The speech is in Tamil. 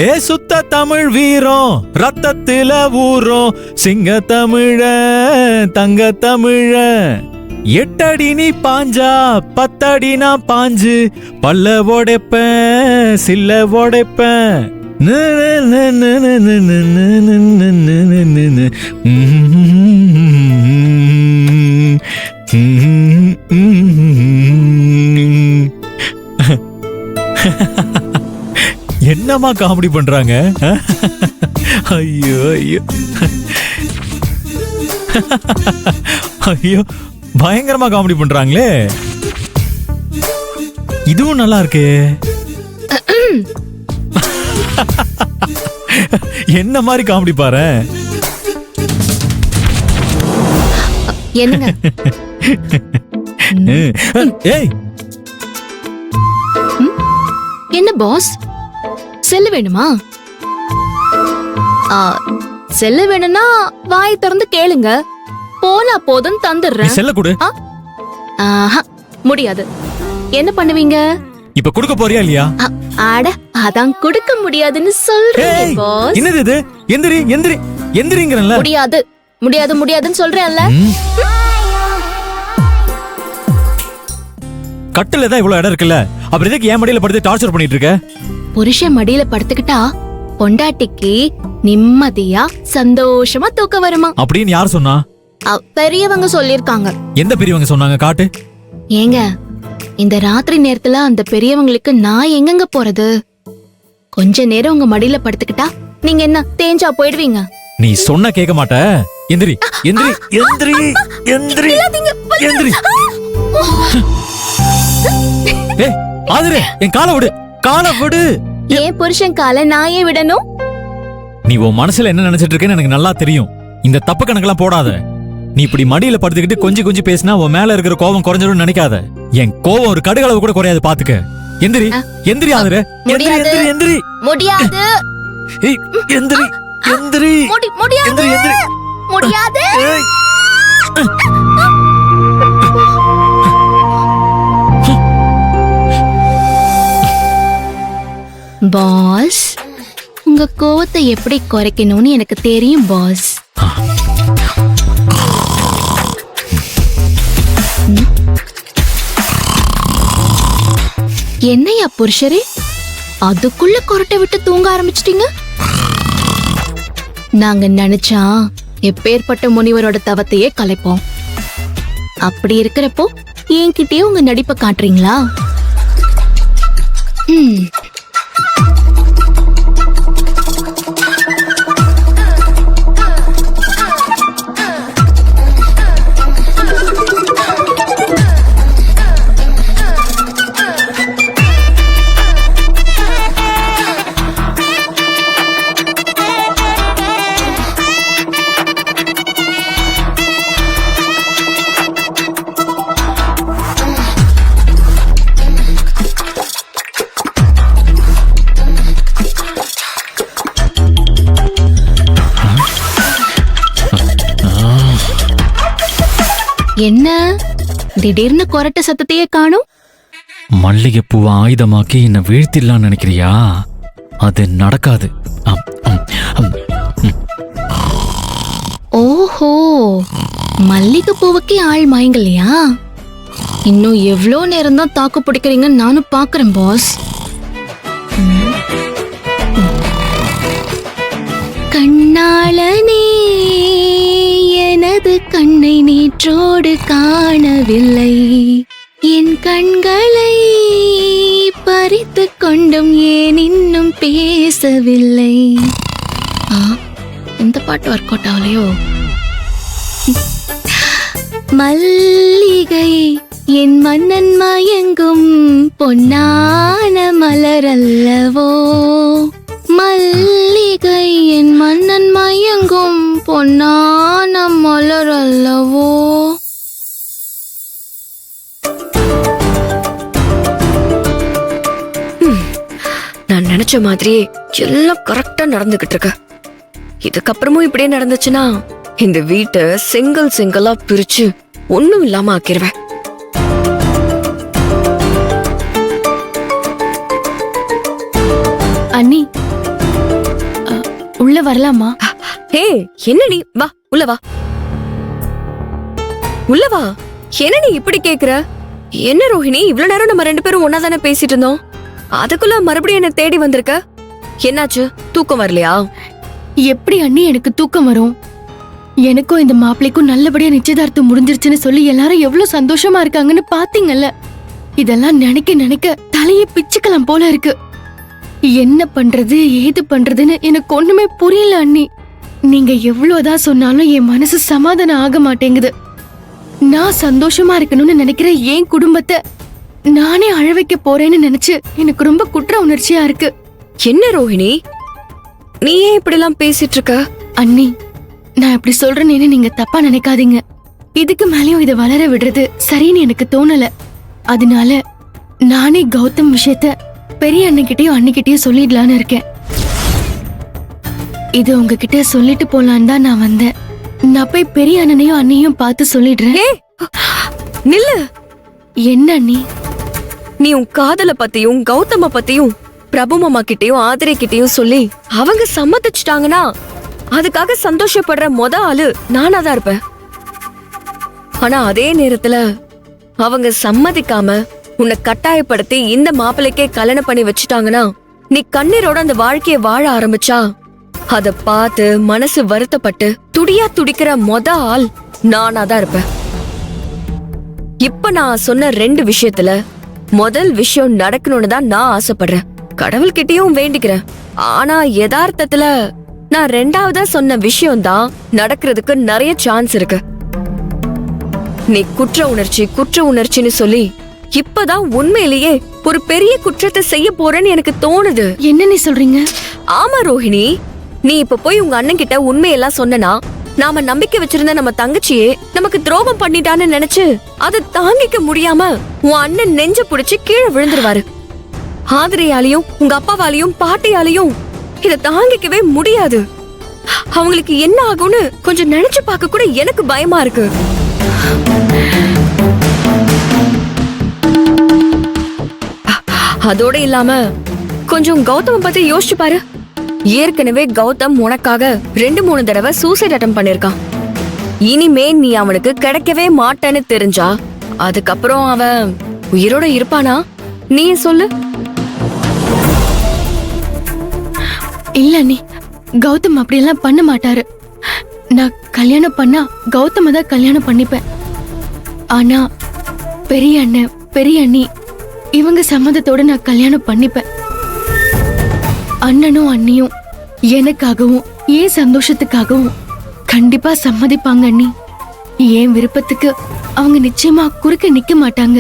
ஏ சுத்த தமிழ் வீரம் ரத்தத்தில ஊரும் சிங்க தமிழ தங்க தமிழ 8 அடி நீ பாஞ்சா 10 அடி நான் பாஞ்சு பல்ல உடைப்பேன் சில்ல உடைப்பேன். என்னமா காமெடி பண்றாங்க? ஐயோ ஐயோ ஐயோ பயங்கரமா காமெடி பண்றாங்களே. இதுவும் நல்லா இருக்கு. என்ன மாதிரி காமெடி பாரு. என்னங்க? ஏய் என்ன பாஸ், செல்லு வேணுமா? செல்லு வேணும்னா வாய் திறந்து கேளுங்க, போனா போதும் தந்துடுறேன். செல்ல கொடு. முடியாது. என்ன பண்ணுவீங்க? இப்ப கொடுக்க போறியா இல்லையா? அட அதான் கொடுக்க முடியாதுன்னு சொல்றேன் பாஸ். என்னது இது? எந்திரி எந்திரி எந்திரிங்கறல்ல. முடியாது முடியாது முடியாதுன்னு சொல்றேன்ல. கட்டில தான் இவ்வளவு இடம் இருக்குல்ல, அப்புறம் எதுக்கு என் மடியில படுத்து டார்ச்சர் பண்ணிட்டு இருக்க? புருஷன் மடியில படுத்துக்கிட்டா பொண்டாட்டிக்கு நிம்மதியா சந்தோஷமா தூக்க வருமா அப்படின்னு யார் சொன்னா? பெரியவங்க சொல்லிருக்காங்க. எந்த பெரியவங்க சொன்னாங்க? காட்டு. ஏங்க, இந்த ராத்திரி நேரத்துல அந்த பெரியவங்களுக்கு நான் எங்கங்க போறது? கொஞ்ச நேரம் உங்க மடியில படுத்துக்கிட்டா நீங்க என்ன தேஞ்சா போயிடுவீங்க? நீ சொன்ன கேட்க மாட்ட. எந்திரி எந்திரி எந்திரி எந்திரி எந்திரி. ஏய் ஆதிரே, என் காலை விடு, காலை விடு. ஏன் புருஷன் காலை நான் ஏன் விடணும்? நீ உன் மனசுல என்ன நினைச்சிட்டு இருக்கேன்னு எனக்கு நல்லா தெரியும். இந்த தப்பு கணக்கெல்லாம் போடாத. நீ இப்படி மடியில படுத்துக்கிட்டு கொஞ்சி பேசினா உன் மேல இருக்கிற கோபம் குறைஞ்சிடும் நினைக்காத. என் கோபம் ஒரு கடுகளவு கூட குறையாது, பாத்துக்க. எந்திரி எந்திரி ஆதிரே, எந்திரி எந்திரி. முடியாது. ஏய் எந்திரி எந்திரி. முடியாது முடியாது. பாஸ், உங்க கோவத்தை எப்படி குறைக்கணும்னு எனக்கு தெரியும் பாஸ். என்னையா புருஷரே, அதுக்குள்ள கொரட்டை விட்டு தூங்க ஆரம்பிச்சிட்டீங்க? நாங்க நினைச்சா எப்பேற்பட்ட முனிவரோட தவத்தையே கலைப்போம். அப்படி இருக்கிறப்போ என்கிட்டயே உங்க நடிப்பை காட்டுறீங்களா? என்ன திடீர்னு கொரட்ட சத்தத்தையே காணும்? மல்லிகைப்பூவை ஆயுதமாக்கி என்ன வீழ்த்திடலாம் நினைக்கிறியா? அது நடக்காது. ஓஹோ, மல்லிகைப்பூவுக்கே ஆள் மயங்கலையா? இன்னும் எவ்வளோ நேரம் தான் தாக்கு பிடிக்கிறீங்கன்னு நானும் பாக்குறேன் பாஸ். கண்ணாளனே, எனது கண்ணை நேற்றோடு காணவில்லை, என் கண்களை பறித்து கொண்டும் ஏன் இன்னும் பேசவில்லை. இந்த பாட்டு ஒர்க் அவுட் ஆகலையோ? மல்லிகை என் மன்னன் மயங்கும் பொன்னான மலர் அல்லவோ, மல்லிகை என் மன்னன் மயங்கும் பொன்னான மலர் அல்லவோ. நான் நினைச்ச மாதிரி எல்லாம் கரெக்டா நடந்துகிட்டு இருக்கு. இதுக்கப்புறமும் இப்படியே நடந்துச்சுன்னா இந்த வீட்டை சிங்கிளா பிரிச்சு ஒண்ணும் இல்லாம ஆக்கிருவேன். அண்ணி, உள்ள வரலாமா? ஹே, என்ன நீ வா உள்ள வா. உள்ள வா. என்ன நீ இப்படி கேக்குற? என்ன ரோஹிணி, இவ்வளவு நேரம் நம்ம 2 பேரும் ஒன்னா தானே பேசிட்டு இருந்தோம். அதுக்குள்ள மறுபடியும் என்ன தேடி வந்திருக்க? என்னாச்சு? தூக்கம் வரலையா? எப்படி அண்ணி எனக்கு தூக்கம் வரும்? எனக்கும் இந்த மாப்பிள்ளைக்கும் நல்லபடியா நிச்சயதார்த்தம் முடிஞ்சிருச்சுன்னு சொல்லி எல்லாரும் எவ்வளவு சந்தோஷமா இருக்காங்கன்னு பாத்தீங்கல்ல. இதெல்லாம் நினைக்க நினைக்க தலையை பிச்சுக்கலாம் போல இருக்கு. என்ன பண்றது ஏது பண்றதுன்னு எனக்கு ஒண்ணுமே புரியல அண்ணி. நீங்க எவ்வளவுதான் சொன்னாலும் என் மனசு சமாதானம் ஆக மாட்டேங்குது. நான் சந்தோஷமா இருக்கணும்னு நினைக்கிற என் குடும்பத்தை நானே அழ வைக்க போறேன்னு நினைச்சு எனக்கு ரொம்ப குற்ற உணர்ச்சியா இருக்கு. என்ன ரோஹிணி, நீ ஏன் இப்படி எல்லாம் பேசிட்டு இருக்க? அண்ணி, நான் இப்படி சொல்றேன்னு நீங்க தப்பா நினைக்காதீங்க. இதுக்கு மேலயும் இதை வளர விடுறது சரின்னு எனக்கு தோணல. அதனால நானே கௌதம் விஷயத்த பெரிய அண்ணன்கிட்டயும் அண்ணிக்கிட்டயும் சொல்லிடலான்னு இருக்கேன். இது உங்ககிட்ட சொல்லிட்டு போலான்னு தான் நான் வந்தேன். நான் போய் பெரிய அண்ணனையும் அண்ணியும் பார்த்து சொல்லிடுறேன். நில்லு. என்ன அண்ணி? நீ உன் காதல பத்தியும் கௌதம பத்தியும் பிரபு மாமா கிட்டயும் ஆதிரை கிட்டயும் சொல்லி அவங்க சம்மதிச்சுட்டாங்கன்னா அதுக்காக சந்தோஷப்படுற ஆளு நானா தான் இருப்பேன். ஆனா அதே நேரத்துல அவங்க சம்மதிக்காம உன்னை கட்டாயப்படுத்தி இந்த மாப்பிள்ளைக்கே கல்யாணம் பண்ணி வச்சுட்டாங்கன்னா நீ கண்ணீரோட அந்த வாழ்க்கைய வாழ ஆரம்பிச்சா அத பார்த்து மனசு வருத்தப்பட்டு துடியா துடிக்கிற ஆள் நானா தான் இருப்பேன். இப்ப நான் சொன்ன 2 விஷயத்துல முதல் விஷயம் நடக்கணும்னு தான் நான் ஆசைப்படுறேன். கடவுள்கிட்டயும் வேண்டிக்கிறேன். ஆனா யதார்த்தத்துல நான் 2ஆவதா சொன்ன விஷயம் தான் நடக்கிறதுக்கு நிறைய சான்ஸ் இருக்கு. நீ குற்ற உணர்ச்சின்னு சொல்லி இப்பதான் உண்மையிலேயே ஒரு பெரிய குற்றத்தை செய்ய போறேன்னு எனக்கு தோணுது. என்ன நீ சொல்றீங்க? ஆமா ரோஹிணி, நீ இப்ப போய் உங்க அண்ணன் கிட்ட உண்மையெல்லாம் சொன்னா நாம நம்பிக்கை வச்சிருந்த நம்ம தங்கச்சியே நமக்கு துரோகம் பண்ணிட்டான்னு நினைச்சு அதை தாங்கிக்க முடியாம உன் அண்ணன் நெஞ்ச புடிச்சு கீழே விழுந்துருவாரு. ஆதிரையாலையும் உங்க அப்பாவாலையும் பாட்டியாலையும் இத தாங்கிக்கவே முடியாது. அவங்களுக்கு என்ன ஆகும்னு கொஞ்சம் நினைச்சு பார்க்க கூட எனக்கு பயமா இருக்கு. அதோட இல்லாம கொஞ்சம் கௌதம பத்தி யோசிச்சு பாரு. ஏற்கனவே கௌதம் உனக்காக 2-3 தடவை சூசைட் அட்டம் பண்ணிருக்கான். இனிமே நீ அவனுக்கு கிடைக்கவே மாட்டேன்னு தெரிஞ்சா அதுக்கப்புறம் அவன் உயிரோட இருப்பானா? நீ சொல்லு. இல்ல நீ, கௌதம் அப்படியெல்லாம் பண்ண மாட்டாரு. நான் கல்யாணம் பண்ணா கௌதம தான் கல்யாணம் பண்ணிப்பேன். ஆனா பெரிய அண்ணன் பெரிய அண்ணி இவங்க சம்மதத்தோட நான் கல்யாணம் பண்ணிப்பேன். அண்ணனும் அண்ணியும் எனக்காகவும் ஏன் சந்தோஷத்துக்காகவும் கண்டிப்பா சம்மதிப்பாங்க அண்ணி. என் விருப்பத்துக்கு அவங்க நிச்சயமா குறுக்க நிக்க மாட்டாங்க.